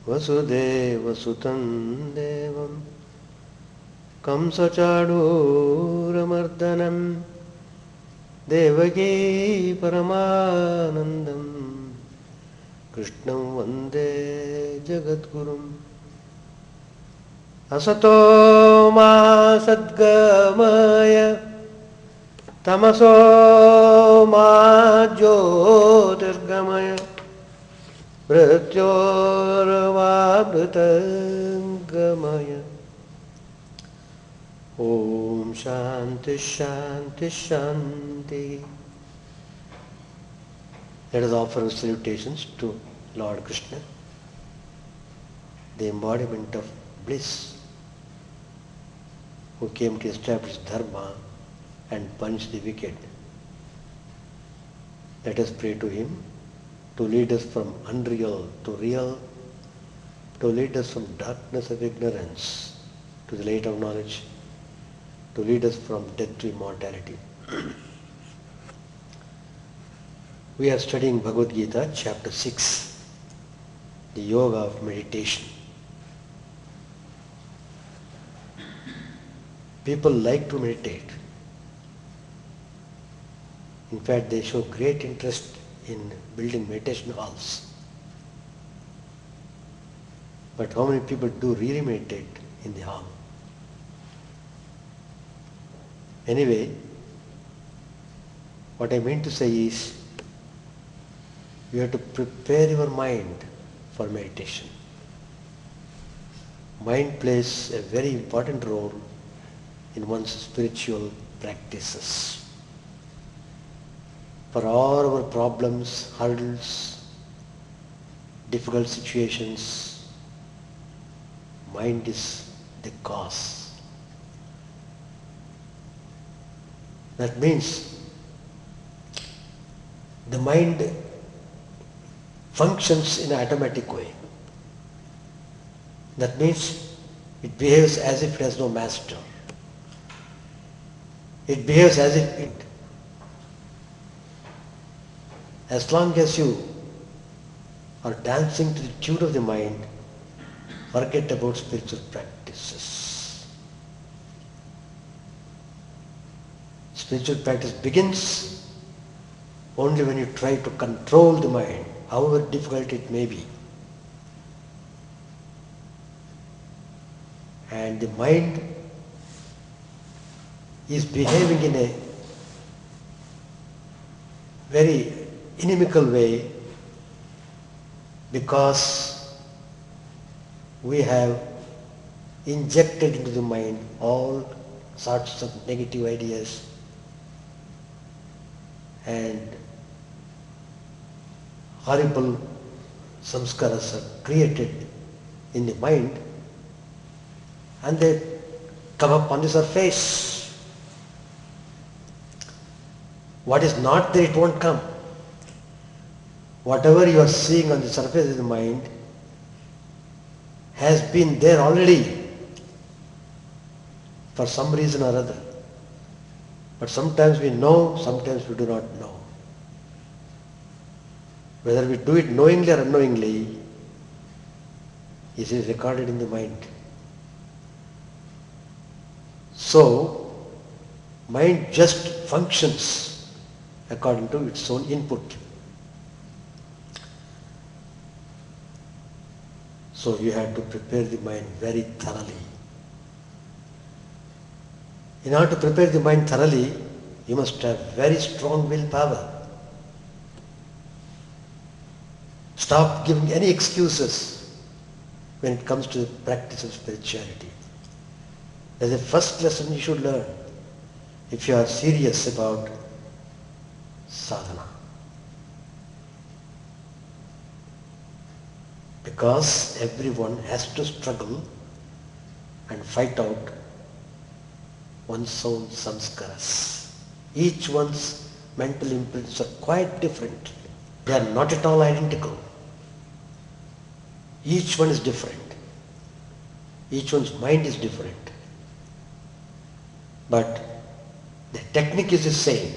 वसुदेवसुतं देवं कंसचाणूरमर्दनं देवकी परमानन्दं कृष्णं वन्दे जगद्गुरुम् असतो मा सद्गमय तमसो मा ज्योतिर्गमय मृत्योर्वामृतङ्गमय ॐ शान्ति शान्ति शान्ति. Let us offer our salutations to Lord Krishna, the embodiment of bliss, who came to establish dharma and punish the wicked. Let us pray to him to lead us from unreal to real, to lead us from darkness of ignorance to the light of knowledge, to lead us from death to immortality. We are studying Bhagavad Gita, chapter 6, the yoga of meditation. People like to meditate. In fact, they show great interest in building meditation halls. But how many people do really meditate in the hall? Anyway, what I mean to say is, you have to prepare your mind for meditation. Mind plays a very important role in one's spiritual practices. For all our problems, hurdles, difficult situations, mind is the cause. That means the mind functions in an automatic way. That means it behaves as if it has no master. It behaves as if it, as long as you are dancing to the tune of the mind, forget about spiritual practices. Spiritual practice begins only when you try to control the mind, however difficult it may be. And the mind is behaving in a very inimical way because we have injected into the mind all sorts of negative ideas and horrible samskaras are created in the mind and they come up on the surface. What is not there, it won't come. Whatever you are seeing on the surface of the mind has been there already for some reason or other. But sometimes we know, sometimes we do not know. Whether we do it knowingly or unknowingly, it is recorded in the mind. So, mind just functions according to its own input. So you have to prepare the mind very thoroughly. In order to prepare the mind thoroughly, you must have very strong willpower. Stop giving any excuses when it comes to the practice of spirituality. That's the first lesson you should learn if you are serious about sadhana. Because everyone has to struggle and fight out one's own samskaras. Each one's mental imprints are quite different. They are not at all identical. Each one is different. Each one's mind is different. But the technique is the same.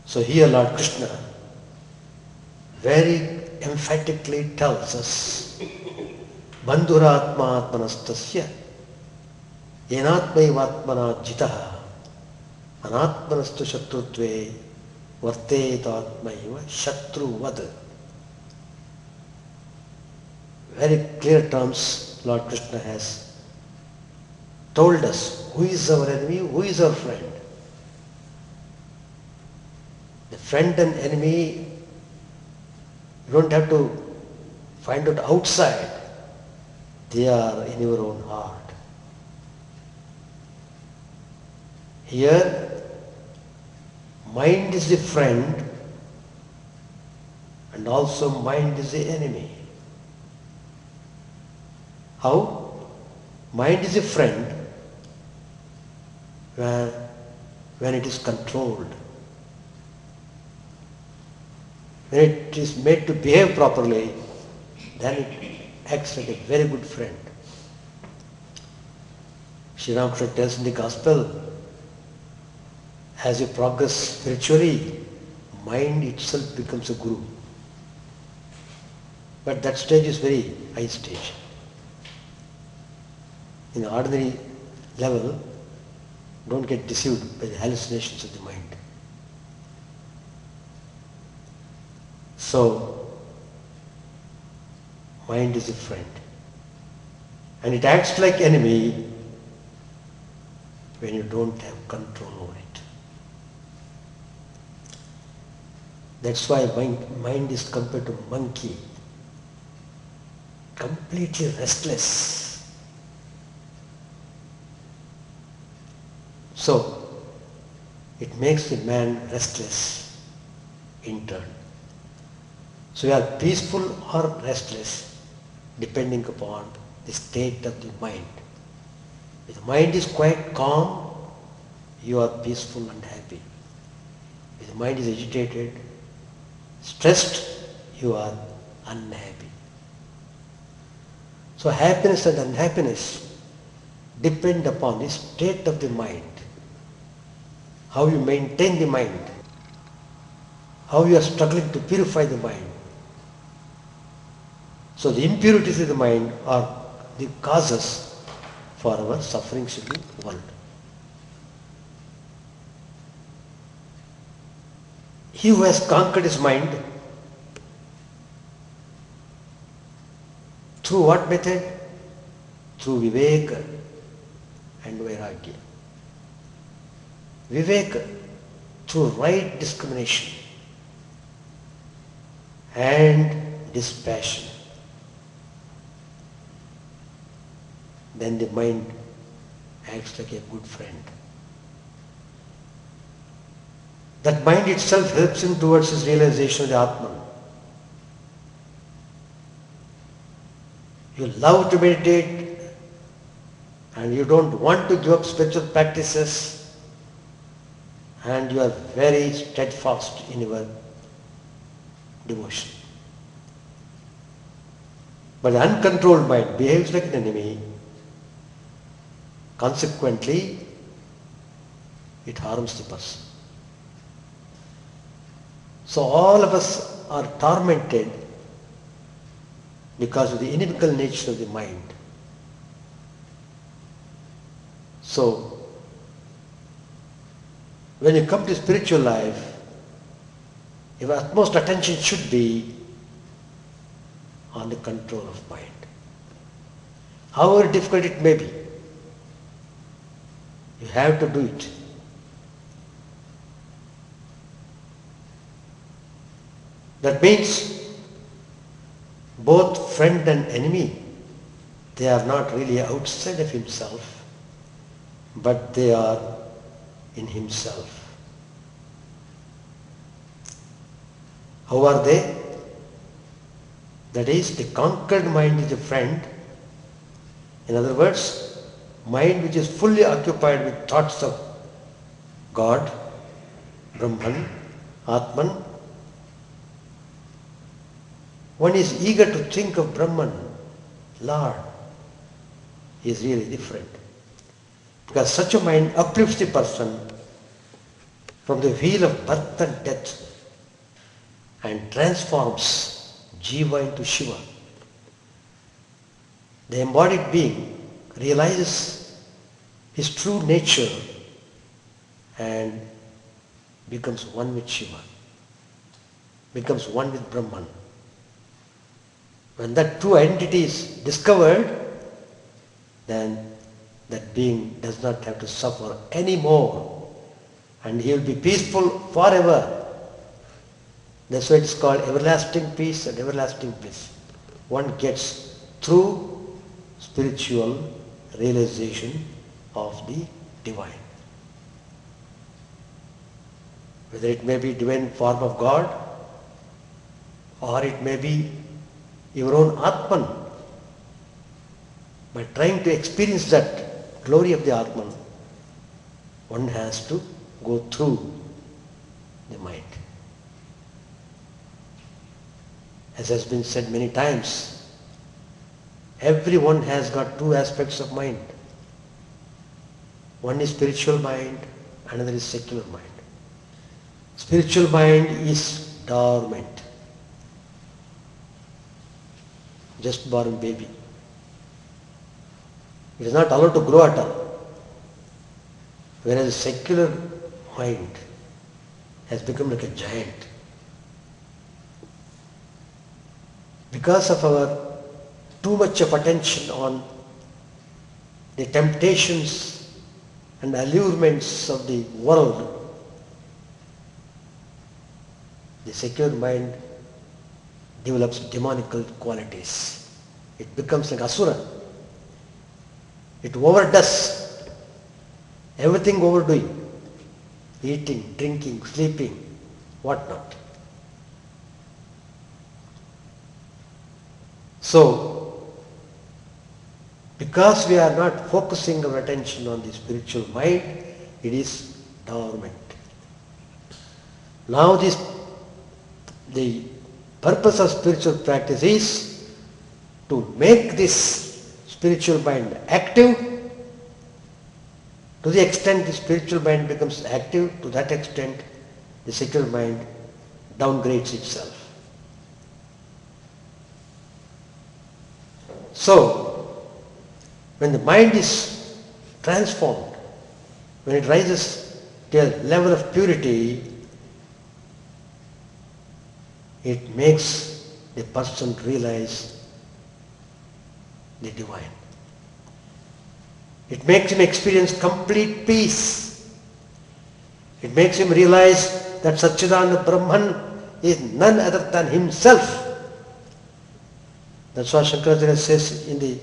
So here Lord Krishna very emphatically tells us, Bandhuratma atmanastasya yenatmaivatmana jitaha anatmanastu shatrutve vartetatmaiva shatruvad. Very clear terms Lord Krishna has told us who is our enemy, who is our friend. The friend and enemy, you don't have to find out outside. They are in your own heart. Here, mind is the friend and also mind is the enemy. How? Mind is a friend when it is controlled. When it is made to behave properly, then it acts like a very good friend. Sri Ramakrishna tells in the Gospel, as you progress spiritually, mind itself becomes a guru. But that stage is very high stage. In the ordinary level, don't get deceived by the hallucinations of the mind. So, mind is a friend. And it acts like enemy when you don't have control over it. That's why mind is compared to monkey. Completely restless. So, it makes the man restless in turn. So, we are peaceful or restless depending upon the state of the mind. If the mind is quite calm, you are peaceful and happy. If the mind is agitated, stressed, you are unhappy. So, happiness and unhappiness depend upon the state of the mind. How you maintain the mind, how you are struggling to purify the mind. So the impurities of the mind are the causes for our sufferings in the world. He who has conquered his mind, through what method? Through Viveka and Vairagya. Viveka, through right discrimination and dispassion. Then the mind acts like a good friend. That mind itself helps him towards his realization of the Atman. You love to meditate and you don't want to give up spiritual practices, and you are very steadfast in your devotion. But the uncontrolled mind behaves like an enemy. Consequently, it harms the person. So all of us are tormented because of the inimical nature of the mind. So, when you come to spiritual life, your utmost attention should be on the control of mind. However difficult it may be, you have to do it. That means both friend and enemy, they are not really outside of himself, but they are in himself. How are they? That is, the conquered mind is a friend. In other words, mind which is fully occupied with thoughts of God, Brahman, Atman. One is eager to think of Brahman, Lord. He is really different. Because such a mind uplifts the person from the wheel of birth and death and transforms Jiva into Shiva. The embodied being realizes his true nature and becomes one with Shiva, becomes one with Brahman. When that true identity is discovered, then that being does not have to suffer anymore and he will be peaceful forever. That's why it's called everlasting peace and everlasting bliss. One gets through spiritual realization of the divine. Whether it may be divine form of God or it may be your own Atman. By trying to experience that glory of the Atman, one has to go through the mind. As has been said many times, everyone has got two aspects of mind. One is spiritual mind, another is secular mind. Spiritual mind is dormant. Just born baby. It is not allowed to grow at all. Whereas secular mind has become like a giant. Because of our too much of attention on the temptations and allurements of the world, the secular mind develops demonical qualities. It becomes like asura. It overdoes everything, overdoing, eating, drinking, sleeping, whatnot. So, because we are not focusing our attention on the spiritual mind, it is dormant. Now the purpose of spiritual practice is to make this spiritual mind active. To the extent the spiritual mind becomes active, to that extent the secular mind downgrades itself. So, when the mind is transformed, when it rises to a level of purity, it makes the person realize the divine. It makes him experience complete peace. It makes him realize that Satchidananda Brahman is none other than himself. That's what Shankaracharya says in the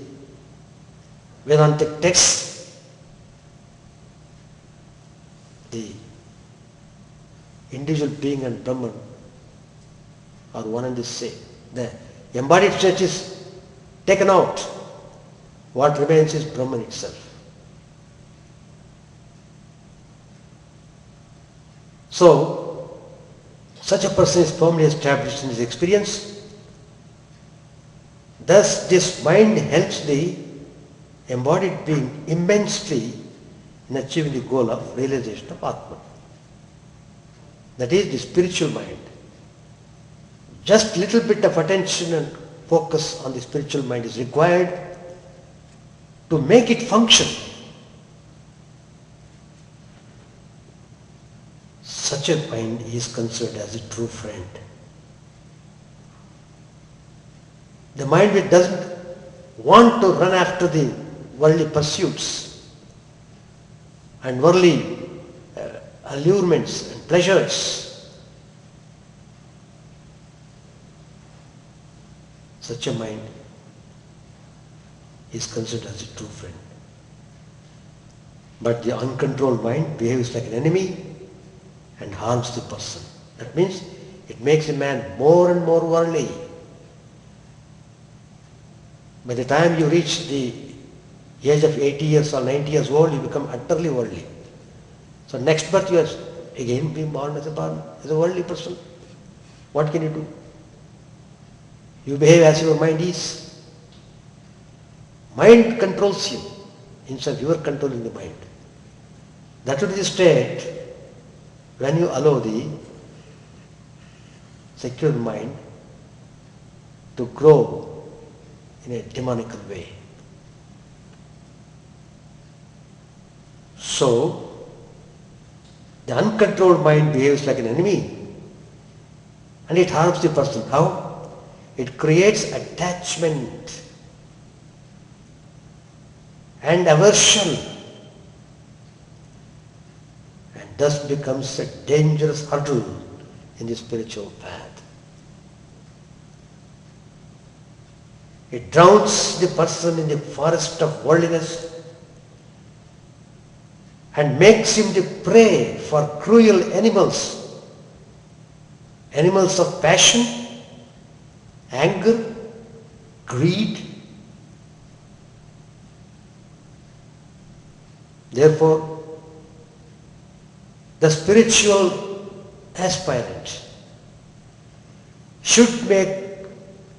Vedantic text. The individual being and Brahman are one and the same. The embodied state is taken out. What remains is Brahman itself. So, such a person is firmly established in his experience. Thus, this mind helps the embodied being immensely in achieving the goal of realization of Atman. That is the spiritual mind. Just little bit of attention and focus on the spiritual mind is required to make it function. Such a mind is considered as a true friend. The mind which doesn't want to run after the worldly pursuits and worldly allurements and pleasures, such a mind is considered as a true friend. But the uncontrolled mind behaves like an enemy and harms the person. That means it makes a man more and more worldly. By the time you reach the age of 80 years or 90 years old, you become utterly worldly. So next birth you are again being born as a worldly person. What can you do? You behave as your mind is. Mind controls you instead of you are controlling the mind. That would be the state when you allow the secular mind to grow in a demonical way. So, the uncontrolled mind behaves like an enemy and it harms the person. How? It creates attachment and aversion and thus becomes a dangerous hurdle in the spiritual path. It drowns the person in the forest of worldliness and makes him the prey for cruel animals, animals of passion, anger, greed. Therefore, the spiritual aspirant should make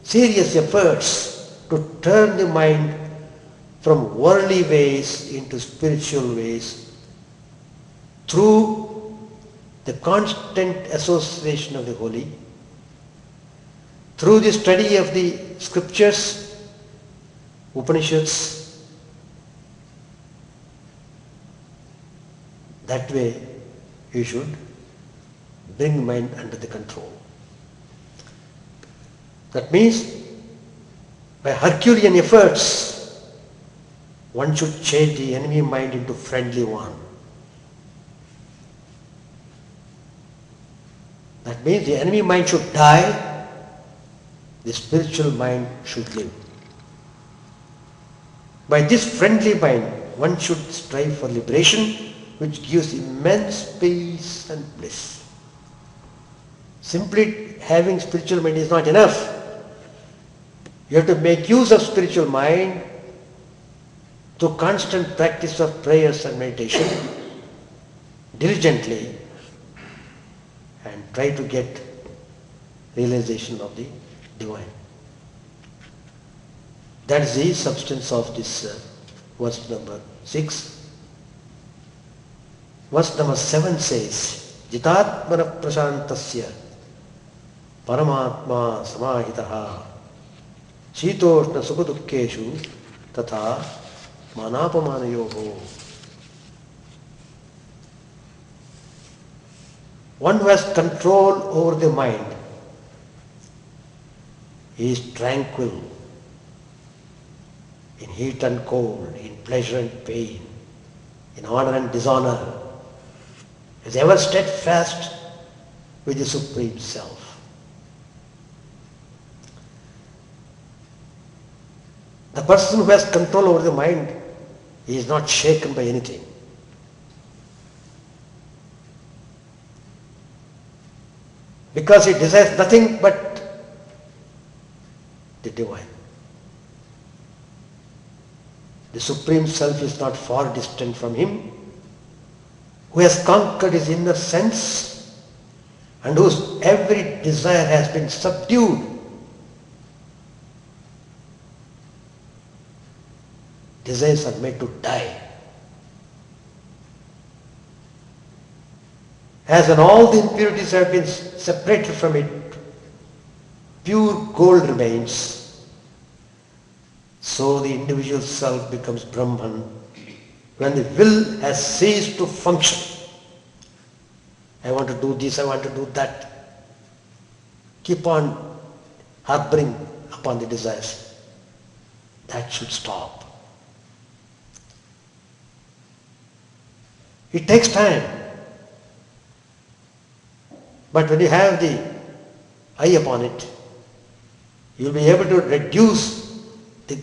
serious efforts to turn the mind from worldly ways into spiritual ways through the constant association of the holy, through the study of the scriptures, Upanishads. That way you should bring mind under the control. That means by Herculean efforts one should change the enemy mind into friendly one. That means the enemy mind should die, the spiritual mind should live. By this friendly mind, one should strive for liberation, which gives immense peace and bliss. Simply having spiritual mind is not enough. You have to make use of spiritual mind through constant practice of prayers and meditation, diligently, and try to get realization of the divine. That is the substance of this verse number 6. Verse number 7 says, Jitatmana prashantasya paramatma samahitaha shitoshna sukhadukkeshu tatha manapamanayoho. One who has control over the mind is tranquil in heat and cold, in pleasure and pain, in honor and dishonor, is ever steadfast with the Supreme Self. The person who has control over the mind is not shaken by anything. Because he desires nothing but the divine. The Supreme Self is not far distant from him, who has conquered his inner sense and whose every desire has been subdued. Desires are made to die. As when all the impurities have been separated from it, pure gold remains. So the individual self becomes Brahman when the will has ceased to function. I want to do this, I want to do that. Keep on harboring upon the desires. That should stop. It takes time. But when you have the eye upon it, you will be able to reduce the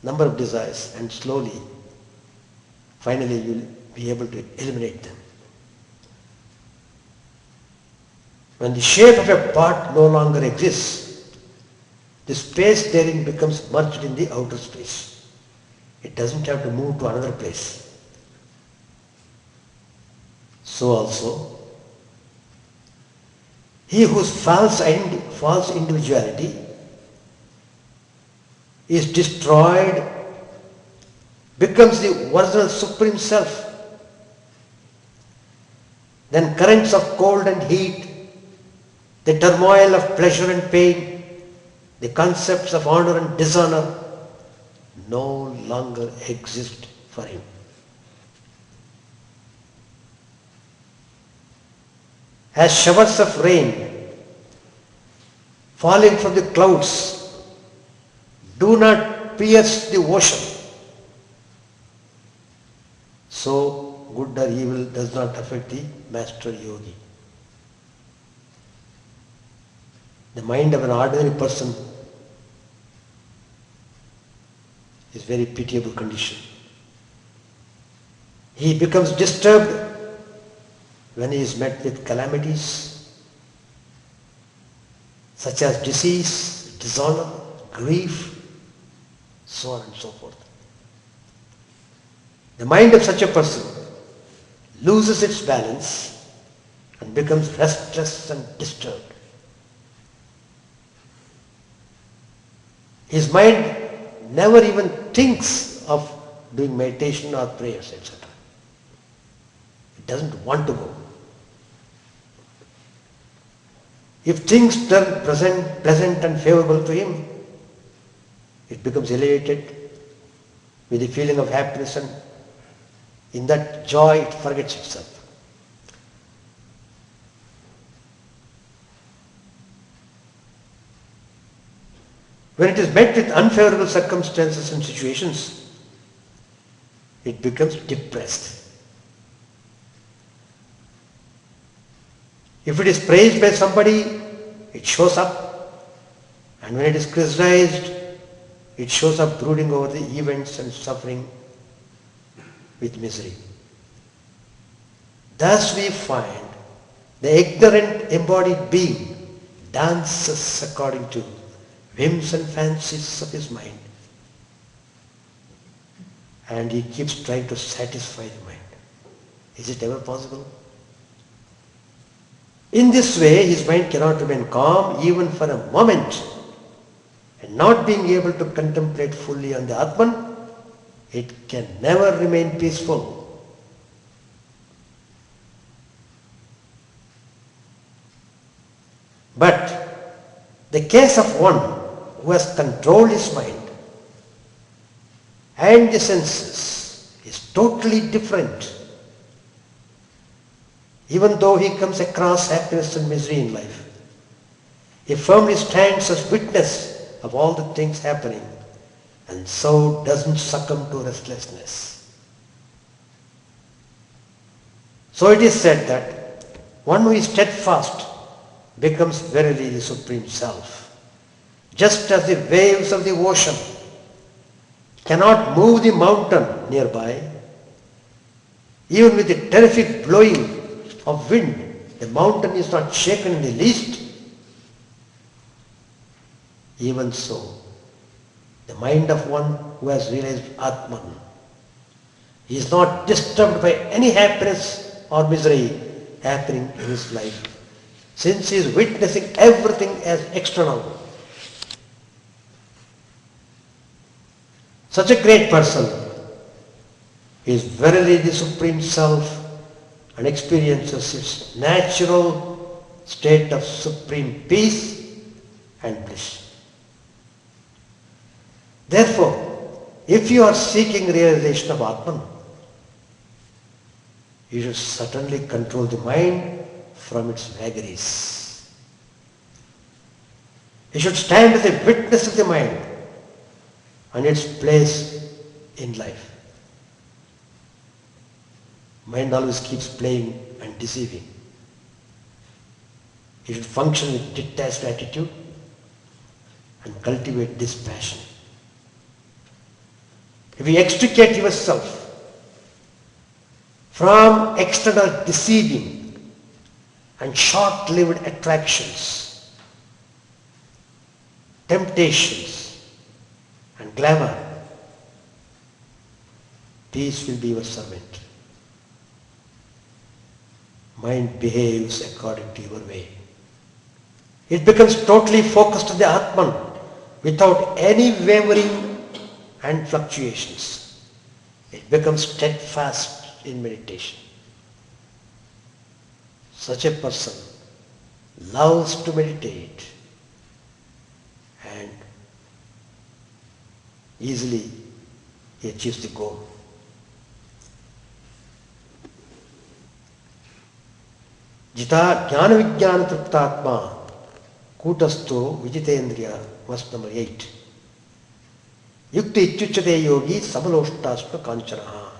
number of desires and slowly, finally you will be able to eliminate them. When the shape of a part no longer exists, the space therein becomes merged in the outer space. It doesn't have to move to another place. So also, he whose false individuality is destroyed becomes the original Supreme Self. Then currents of cold and heat the turmoil of pleasure and pain, the concepts of honor and dishonor no longer exist for him. As showers of rain falling from the clouds do not pierce the ocean, so good or evil does not affect the master yogi. The mind of an ordinary person is very pitiable condition. He becomes disturbed when he is met with calamities such as disease, dishonor, grief, so on and so forth. The mind of such a person loses its balance and becomes restless and disturbed. His mind never even thinks of doing meditation or prayers, etc. It doesn't want to go. If things turn pleasant and favorable to him, it becomes elated with the feeling of happiness, and in that joy it forgets itself. When it is met with unfavorable circumstances and situations, it becomes depressed. If it is praised by somebody, it shows up, and when it is criticized, it shows up brooding over the events and suffering with misery. Thus we find the ignorant embodied being dances according to whims and fancies of his mind, and he keeps trying to satisfy the mind. Is it ever possible? In this way, his mind cannot remain calm even for a moment, and not being able to contemplate fully on the Atman, it can never remain peaceful. But the case of one who has controlled his mind and the senses is totally different. Even though he comes across happiness and misery in life, he firmly stands as witness of all the things happening, and so doesn't succumb to restlessness. So it is said that one who is steadfast becomes verily the Supreme Self. Just as the waves of the ocean cannot move the mountain nearby, even with the terrific blowing of wind, the mountain is not shaken in the least. Even so, the mind of one who has realized Atman is not disturbed by any happiness or misery happening in his life, since he is witnessing everything as external. Such a great person is verily the Supreme Self and experiences its natural state of supreme peace and bliss. Therefore, if you are seeking realization of Atman, you should certainly control the mind from its vagaries. You should stand as a witness of the mind and its place in life. Mind always keeps playing and deceiving. You should function with detached attitude and cultivate dispassion. If you extricate yourself from external deceiving and short-lived attractions, temptations and glamour, peace will be your servant. Mind behaves according to your way. It becomes totally focused on the Atman without any wavering and fluctuations. It becomes steadfast in meditation. Such a person loves to meditate, and easily he achieves the goal. Jita jnana vijnana triptatma kutasto vijitendriya, verse number 8. Yukti ityuchate yogi samaloshtasma kanchana.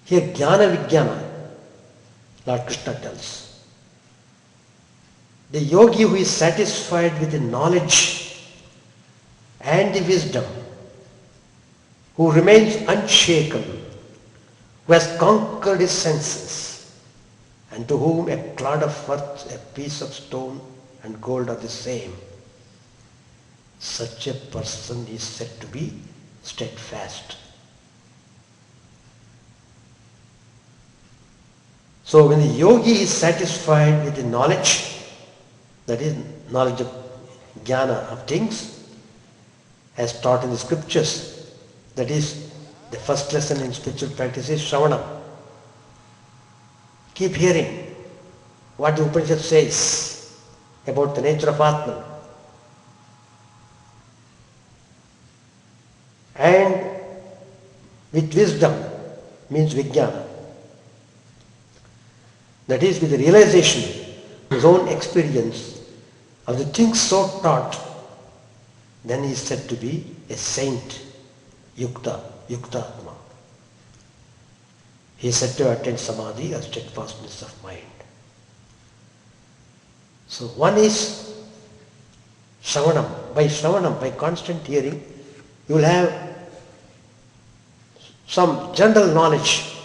Here jnana vijnana, Lord Krishna tells. The yogi who is satisfied with the knowledge and the wisdom, who remains unshaken, who has conquered his senses, and to whom a clod of earth, a piece of stone and gold are the same, such a person is said to be steadfast. So when the yogi is satisfied with the knowledge, that is knowledge of jnana of things, as taught in the scriptures, that is the first lesson in spiritual practice is Shravanam. Keep hearing what the Upanishad says about the nature of Atman. And with wisdom means Vijnana. That is, with the realization of his own experience of the things so taught, then he is said to be a saint, Yukta, Yuktatma. He is said to attain Samadhi or steadfastness of mind. So one is Shravanam. By Shravanam, by constant hearing, you will have some general knowledge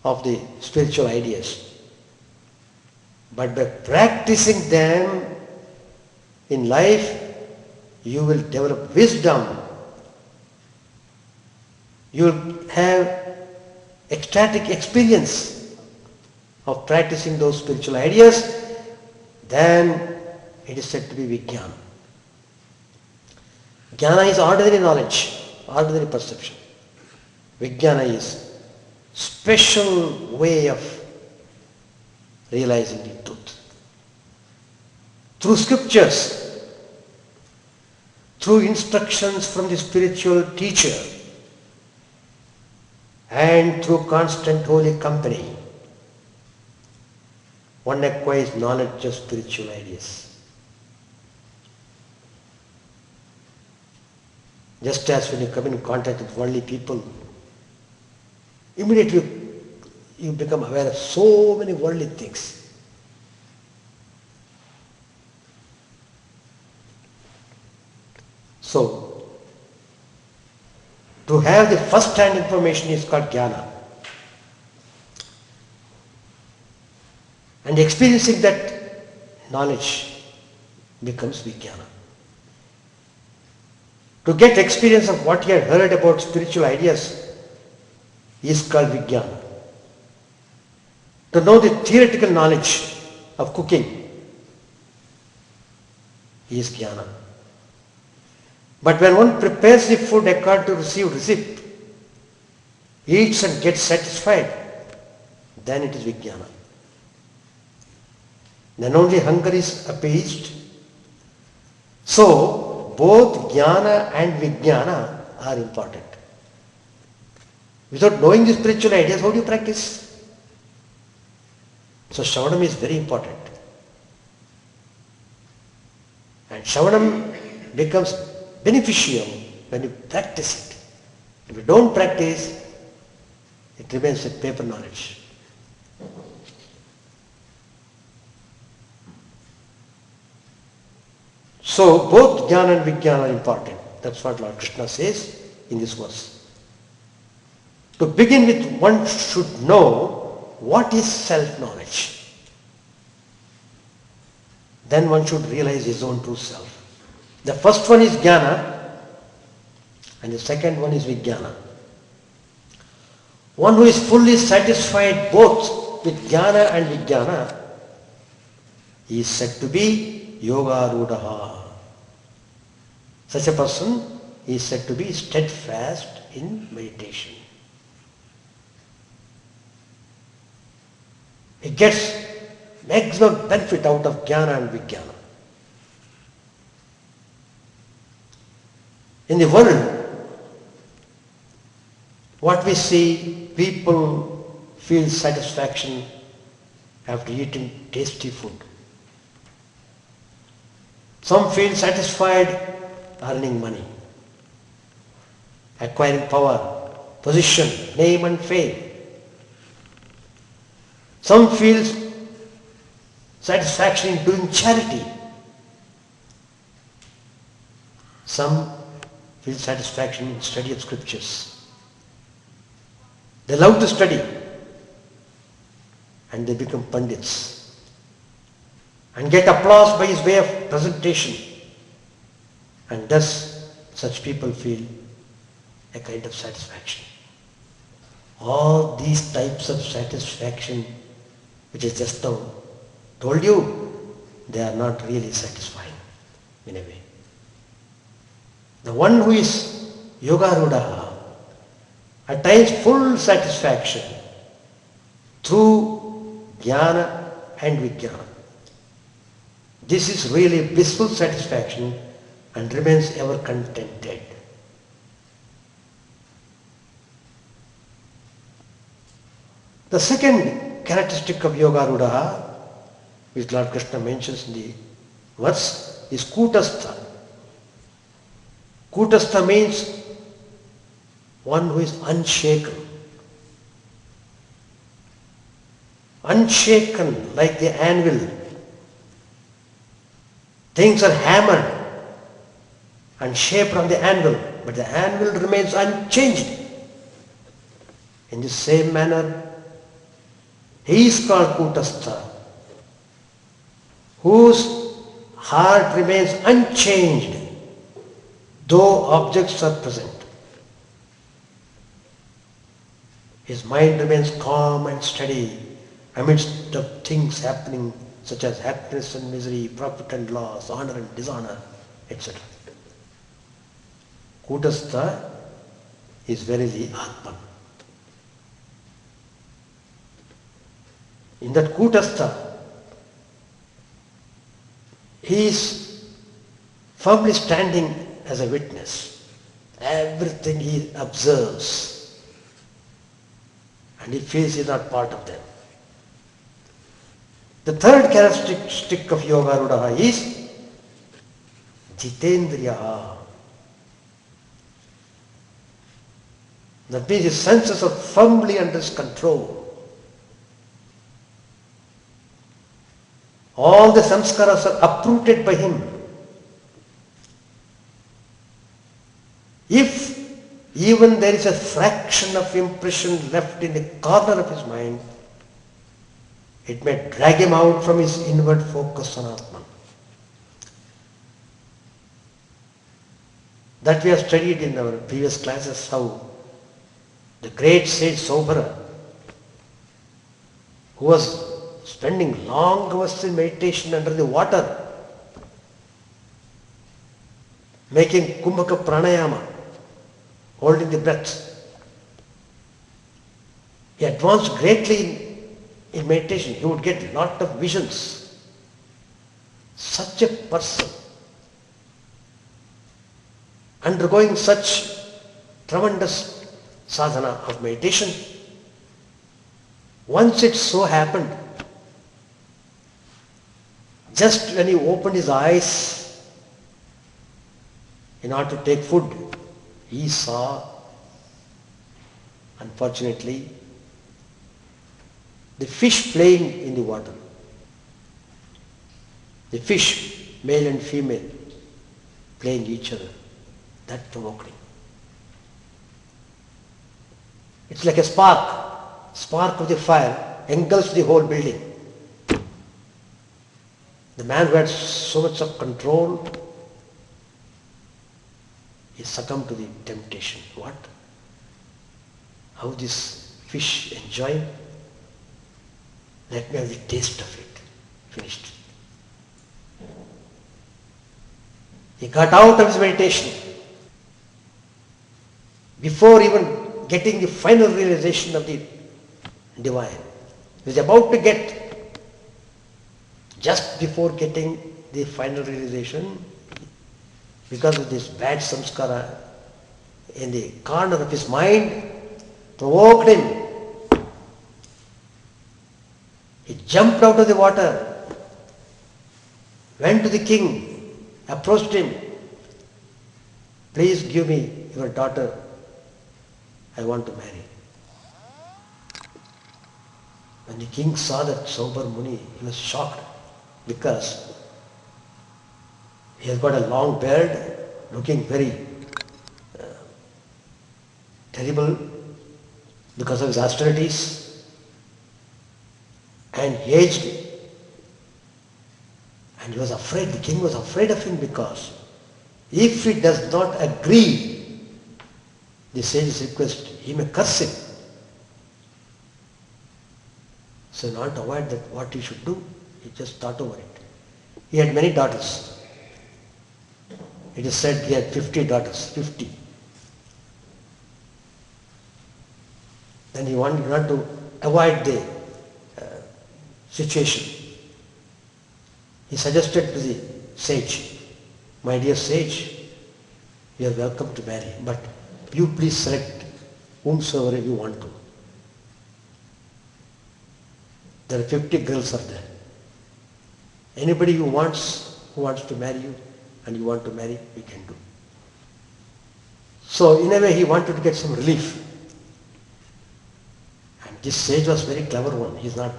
of the spiritual ideas. But by practicing them in life, you will develop wisdom. You will have ecstatic experience of practicing those spiritual ideas. Then it is said to be Vijnana. Jnana is ordinary knowledge, ordinary perception. Vijnana is special way of realizing the truth. Through scriptures, through instructions from the spiritual teacher, and through constant holy company, one acquires knowledge of spiritual ideas. Just as when you come in contact with worldly people, immediately you become aware of so many worldly things. So, to have the first-hand information is called jnana. And experiencing that knowledge becomes vijnana. To get experience of what you had heard about spiritual ideas is called vijnana. To know the theoretical knowledge of cooking is jnana. But when one prepares the food according to received receipt, eats and gets satisfied, then it is vijnana. Then only hunger is appeased. So, both jnana and vijnana are important. Without knowing the spiritual ideas, how do you practice? So, Shravanam is very important. And Shravanam becomes beneficial when you practice it. If you don't practice, it remains a paper knowledge. So both jnana and vijnana are important. That's what Lord Krishna says in this verse. To begin with, one should know what is self-knowledge. Then one should realize his own true self. The first one is jnana and the second one is vijnana. One who is fully satisfied both with jnana and vijnana is said to be yoga rudaha. Such a person is said to be steadfast in meditation. He gets maximum benefit out of jnana and vijnana. In the world, what we see, people feel satisfaction after eating tasty food. Some feel satisfied earning money, acquiring power, position, name and fame. Some feel satisfaction in doing charity. Some feel satisfaction in study of scriptures. They love to study and they become pandits and get applause by his way of presentation, and thus such people feel a kind of satisfaction. All these types of satisfaction which I just now told you, they are not really satisfying in a way. The one who is yogarudha attains full satisfaction through jnana and vijnana. This is really blissful satisfaction and remains ever contented. The second characteristic of yogarudha, which Lord Krishna mentions in the verse, is kutastha. Kutastha means one who is unshaken. Unshaken like the anvil. Things are hammered and shaped on the anvil, but the anvil remains unchanged. In the same manner, he is called kutastha, whose heart remains unchanged, though objects are present. His mind remains calm and steady amidst the things happening such as happiness and misery, profit and loss, honor and dishonor, etc. Kutastha is verily Atman. In that kutastha, he is firmly standing as a witness. Everything he observes, and he feels he is not part of them. The third characteristic of yogarudha is jitendriya. That means his senses are firmly under his control. All the samskaras are uprooted by him. If even there is a fraction of impression left in the corner of his mind, it may drag him out from his inward focus on Atman. That we have studied in our previous classes, how the great sage Saubhara, who was spending long hours in meditation under the water, making kumbhaka pranayama, holding the breath. He advanced greatly in meditation. He would get a lot of visions. Such a person, undergoing such tremendous sadhana of meditation, once it so happened, just when he opened his eyes in order to take food, he saw, unfortunately, the fish playing in the water. The fish, male and female, playing each other. That provoked him. It's like a spark of the fire engulfs the whole building. The man who had so much of control, he succumbed to the temptation. What? How this fish enjoy? Let me have the taste of it. Finished. He got out of his meditation. Before even getting the final realization of the divine, he was about to get Just before getting the final realization, because of this bad samskara in the corner of his mind, provoked him. He jumped out of the water, went to the king, approached him. Please give me your daughter. I want to marry. When the king saw that sober Muni, he was shocked because he has got a long beard, looking very terrible because of his austerities, and aged. And he was afraid, the king was afraid of him because if he does not agree the sage's request, he may curse him. So in order to avoid that, what he should do, he just thought over it. He had many daughters. It is said he had 50 daughters, 50. Then he wanted not to avoid the situation. He suggested to the sage, my dear sage, you are welcome to marry, but you please select whomsoever you want to. There are 50 girls are there. Anybody who wants to marry you and you want to marry, we can do. So in a way he wanted to get some relief. And this sage was very clever one. He is not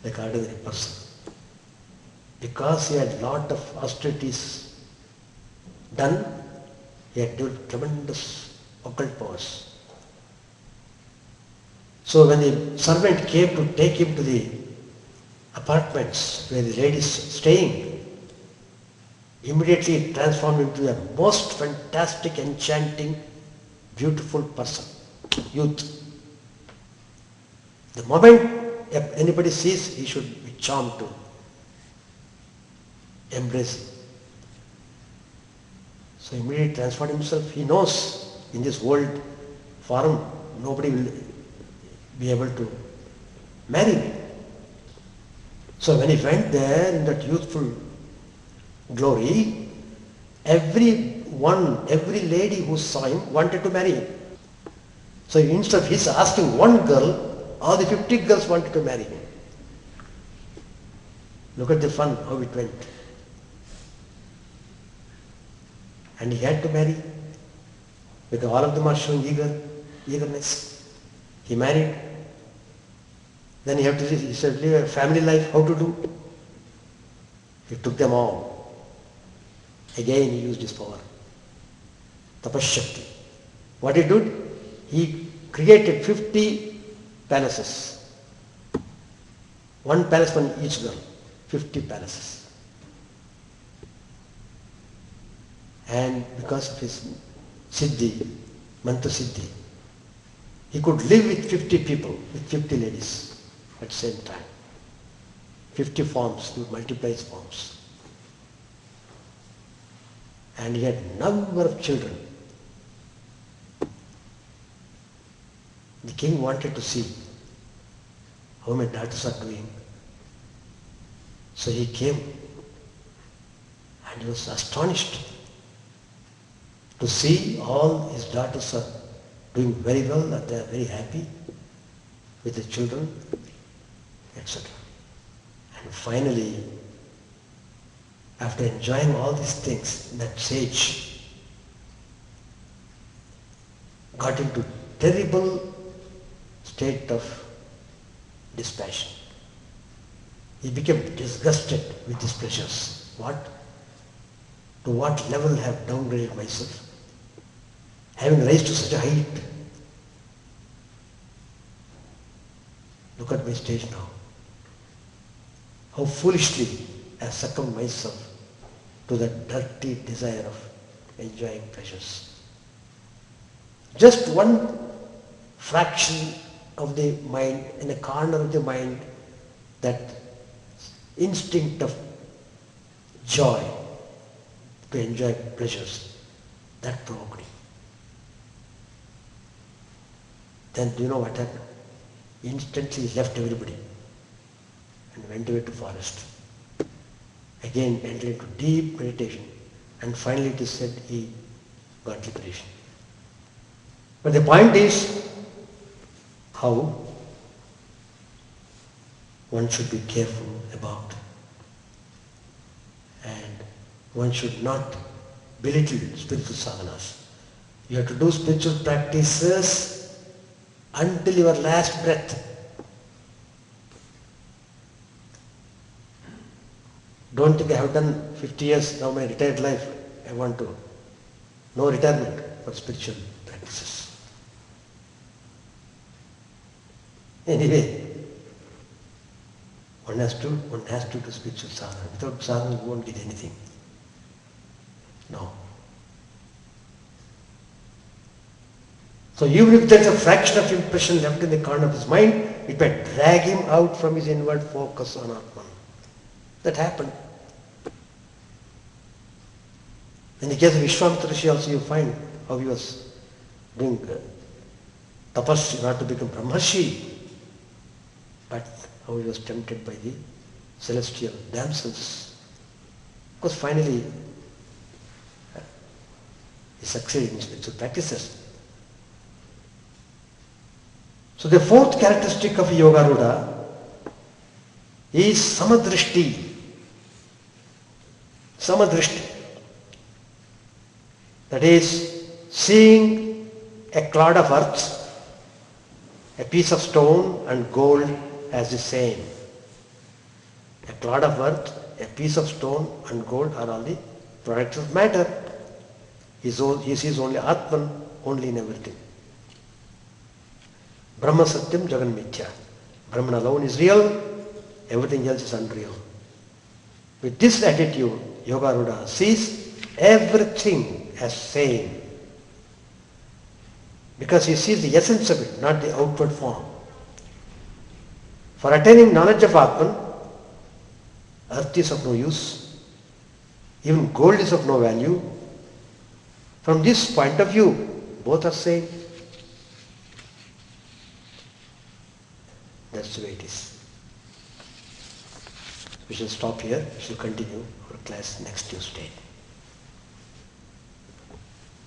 like an ordinary person. Because he had lot of austerities done, he had developed tremendous occult powers. So when the servant came to take him to the apartments where the lady is staying, immediately it transformed him into a most fantastic, enchanting, beautiful person, youth. The moment anybody sees, he should be charmed to embrace him. So immediately transformed himself. He knows in this world forum nobody will be able to marry me. So when he went there in that youthful glory, every lady who saw him wanted to marry him. So instead of his asking one girl, all the 50 girls wanted to marry him. Look at the fun, how it went. And he had to marry because all of them are showing eagerness. He married. Then he said, live a family life, how to do? He took them all. Again he used his power. Tapashakti. What he did? He created 50 palaces. One palace for each girl. 50 palaces. And because of his siddhi, mantra siddhi, he could live with 50 people, with 50 ladies at the same time. 50 forms, he would multiply his forms. And he had a number of children. The king wanted to see how many daughters are doing. So he came and he was astonished to see all his daughters are doing very well and they are very happy with the children, etc. And finally, after enjoying all these things, that sage got into terrible state of dispassion. He became disgusted with his pleasures. What? To what level have downgraded myself? Having raised to such a height. Look at my stage now. How foolishly I have succumbed myself to that dirty desire of enjoying pleasures. Just one fraction of the mind, in a corner of the mind, that instinct of joy to enjoy pleasures, that provoked me. Then do you know what happened? Instantly he left everybody and went away to forest. again entered into deep meditation, and finally it is said he got liberation. But the point is how one should be careful about, and one should not belittle spiritual sadhanas. You have to do spiritual practices until your last breath. Don't think I have done 50 years now, my retired life, I want to. No retirement for spiritual practices. Anyway, one has to do spiritual sadhana. Without sadhana you won't get anything. No. So even if there is a fraction of impression left in the corner of his mind, it might drag him out from his inward focus on Atman. That happened. In the case of Vishwamitra Rishi also you find how he was doing tapas not to become Brahmarshi, but how he was tempted by the celestial damsels. Of course finally he succeeded in spiritual practices. So the fourth characteristic of Yogaruda is samadrishti. Samadrishti. That is, seeing a clod of earth, a piece of stone and gold as the same. A clod of earth, a piece of stone and gold are all the products of matter. He sees only Atman, only in everything. Brahma Satyam Jagan Mithya. Brahman alone is real, everything else is unreal. With this attitude, Yogaruda sees everything as same. Because he sees the essence of it, not the outward form. For attaining knowledge of Atman, earth is of no use, even gold is of no value. From this point of view, both are same. That's the way it is. We shall stop here. We shall continue our class next Tuesday.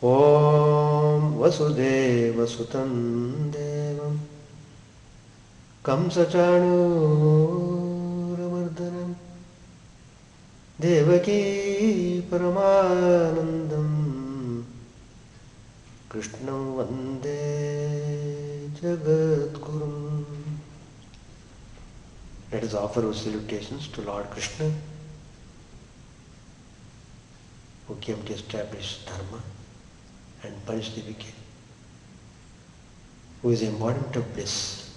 Om Vasudeva Sutam Devam Kamsachanuramardanam Devaki Paramanandam Krishnam Vande Jagadgurum. Let us offer our salutations to Lord Krishna, who came to establish Dharma and punish the wicked, who is the embodiment of bliss.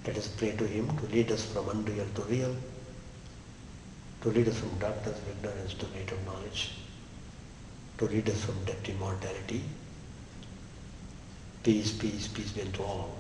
Let us pray to him to lead us from unreal to real, to lead us from darkness of ignorance to light of knowledge, to lead us from death to immortality. Peace, peace, peace be unto all.